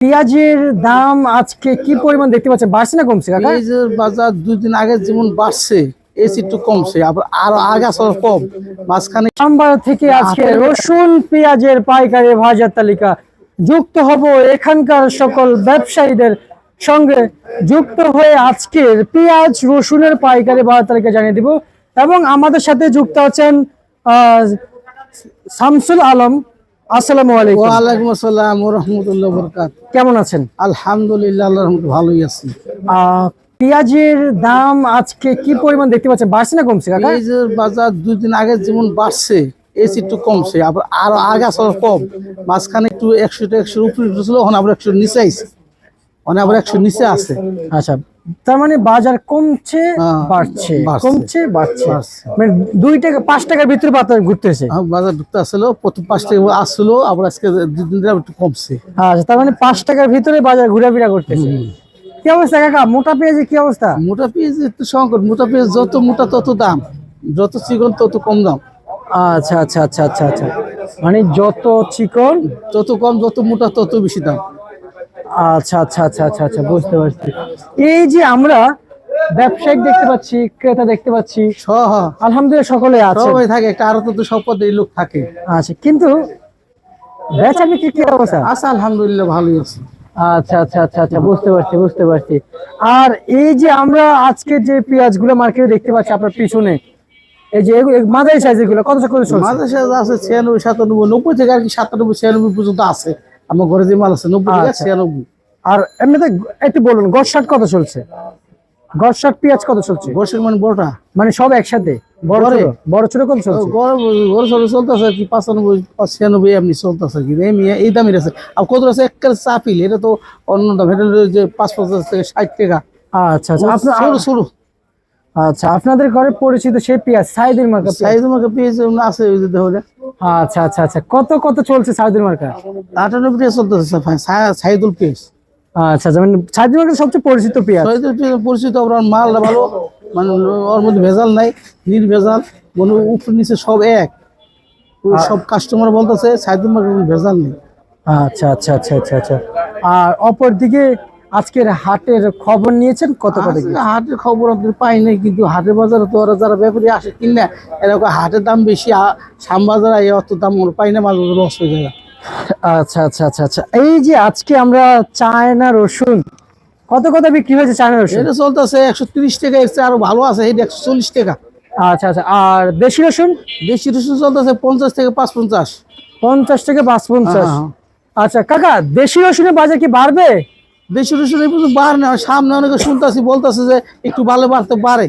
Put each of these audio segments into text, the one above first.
পেঁয়াজের দাম আজকে কি পরিমাণ দেখতে পাচ্ছেন, বাড়ছে না কমছে কাকা? পেঁয়াজের বাজার 2 দিন আগে যেমন বাড়ছে এসি একটু কমছে, আবার আরো আগে আসলে কম মাঝখানে। সোমবার থেকে আজকে রসুন পেঁয়াজের পাইকারি বাজার তালিকা যুক্ত হব এখানকার সকল ব্যবসায়ীদের সঙ্গে। যুক্ত হয়ে আজকের পেঁয়াজ রসুনের পাইকারি বাজার তালিকা জানিয়ে দিব। এবং আমাদের সাথে যুক্ত আছেন শামসুল আলম। আসসালামু আলাইকুম। ওয়ালাইকুম আসসালাম ওয়া রাহমাতুল্লাহি ওয়া বারাকাতুহু। কেমন আছেন? আলহামদুলিল্লাহ, আল্লাহর রহমতে ভালোই আছি। পেঁয়াজের দাম আজকে কি পরিমাণ দেখতে পাচ্ছেন, বাড়ছে না কমছে কাকা? পেঁয়াজের বাজার 2 দিন আগে যেমন বাড়ছে এসি একটু কমছে, আবার আরো আগে আসলে কম মাঝখানে একটু 100 উপরে ছিল, এখন আবার 100 নিচে আইছে, মানে আবার 100 নিচে আছে। আচ্ছা, তার মানে বাজার কমছে বাড়ছে, কমছে বাড়ছে, মানে 2 টাকা 5 টাকার ভিতরে বাজার ঘুরতেছে। বাজার ঢুকতে আসলো, প্রথম 5 টাকা আসলো, আবার আজকে 2 দিন ধরে একটু কমছে। আচ্ছা, তার মানে 5 টাকার ভিতরে বাজার ঘোরাফেরা করতেছে। কি অবস্থা কাকা, মোটা পেঁয়াজের কি অবস্থা? মোটা পেঁয়াজ একটু সংকট, মোটা পেঁয়াজ যত মোটা তত দাম, যত চিকন তত কম দাম। আচ্ছা আচ্ছা আচ্ছা আচ্ছা আচ্ছা, মানে যত চিকন যত কম, যত মোটা তত বেশি দাম। আচ্ছা আচ্ছা আচ্ছা আচ্ছা আচ্ছা, বুঝতে পারছি। এই যে আমরা ব্যবসায়িক দেখতে পাচ্ছি, ক্রেতা দেখতে পাচ্ছি, আলহামদুলিল্লাহ সকলে আছে, সবাই থাকে, একটা আরো তো সব পদে লোক থাকে। আচ্ছা, কিন্তু বেচা বিক্রি কি অবস্থা? আচ্ছা, আলহামদুলিল্লাহ ভালোই আছে। আচ্ছা আচ্ছা আচ্ছা আচ্ছা, বুঝতে পারছি বুঝতে পারছি। আর এই যে আমরা আজকে যে পেঁয়াজগুলো মার্কেটে দেখতে পাচ্ছি আপনার পিছনে, এই যে মাঝারি সাইজের গুলো কত করে চলছে? মাঝারি সাইজ আছে 96, 97, 90 থেকে আর কি 97, 96 পর্যন্ত আছে। আমার ঘরে যে মাল আছে 90 থেকে 96। আর এমনিতে একটু বলুন, গড় শার্ট কত চলছে? গড় শার্ট পেঁয়াজ কত চলছে? গোশের মানে বড়টা, মানে সব একসাথে বড় ছোট কত চলছে? গড় ছোট চলতেছে আর কি 95, 96 এমনি চলতেছে আর কি, এই দামের আছে। আর কত আছে একটা চাপিল, এটা তো অন্য দাম, এটা যে 55 থেকে 60 টাকা। আচ্ছা আচ্ছা, শুরু শুরু। আচ্ছা, আপনাদের ঘরে পরিচিত সেই পেঁয়াজ সাইদুল মার্কা, সাইদুল মার্কা পেঁয়াজ আছে ওই যে দেখো। আচ্ছা আচ্ছা আচ্ছা, কত কত চলছে সাইদুল মার্কা? 98 টাকা চলতেছে সাইদুল পেঁয়াজ। আচ্ছা, যেমন সাইদুল মার্কা সবচেয়ে পরিচিত পেঁয়াজ। সাইদুল পেঁয়াজ পরিচিত, আপনার মালটা ভালো, মানে ওর মধ্যে ভেজাল নাই, নির্ভেজাল, মানে উপর নিচে সব এক। সব কাস্টমার বলতেছে সাইদুল মার্কা ভেজাল নেই। আচ্ছা আচ্ছা আচ্ছা আচ্ছা আচ্ছা। আর অপরদিকে আজকের হাটের খবর নিয়েছেন কত কত? হাটের খবর আপনি পাই নাই, কিন্তু হাটের বাজারে তো ওরা যারা ব্যাপারী আসে কিনা, এরকম হাটের দাম বেশি, শ্যামবাজারে অত দাম পাই না, মাঝে মাঝে লস হয়ে যায়। আচ্ছা আচ্ছা আচ্ছা আচ্ছা, এই যে আজকে আমরা চায়না রসুন কত কত বিক্রি হয়েছে? চায়না রসুন এটা চলতেছে 130 টাকা, এর চেয়ে আরো ভালো আছে, এটা 140 টাকা। আচ্ছা আচ্ছা, আর দেশি রসুন? দেশি রসুন চলতেছে 50 থেকে 55। 50 থেকে 55। আচ্ছা কাকা, দেশি রসুনের বাজার কি বাড়বে? দেশি রসুন এই পর্যন্ত বার না, সামনে অনেকে শুনতেছি বলতেছে যে একটু ভালো বাড়তে পারে।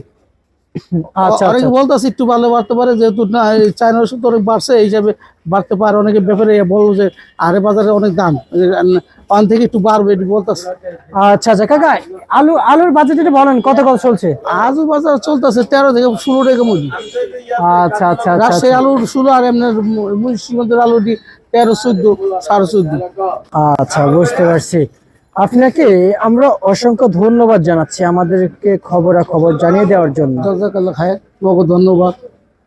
আচ্ছা, অনেকে বলতেছে একটু ভালো বাড়তে পারে, যেহেতু না চায়না রসুন তো অনেক বাড়ছে, এই হিসাবে বাড়তে পারে। অনেকে ব্যাপারে বলবো যে আরে বাজারে অনেক দাম, পান থেকে একটু বাড়বে এটি বলতেছে। আচ্ছা আচ্ছা কাকা, আলুর বাজার যেটা বলেন কত কত চলছে? আলু বাজার চলতেছে 13 থেকে 16 টাকা মজুরি। আচ্ছা আচ্ছা আচ্ছা, রাজশাহী আলুর 16, আর এমনি মুন্সিগঞ্জের আলুটি 13, 14, 14.5। আচ্ছা, বুঝতে পারছি। আপনাকে আমরা অসংখ্য ধন্যবাদ জানাচ্ছি আমাদেরকে খবরাখবর জানিয়ে দেওয়ার জন্য। ধন্যবাদ,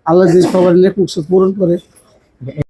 আল্লাহ যে সবার নেক মুকসুদ পূরণ করে।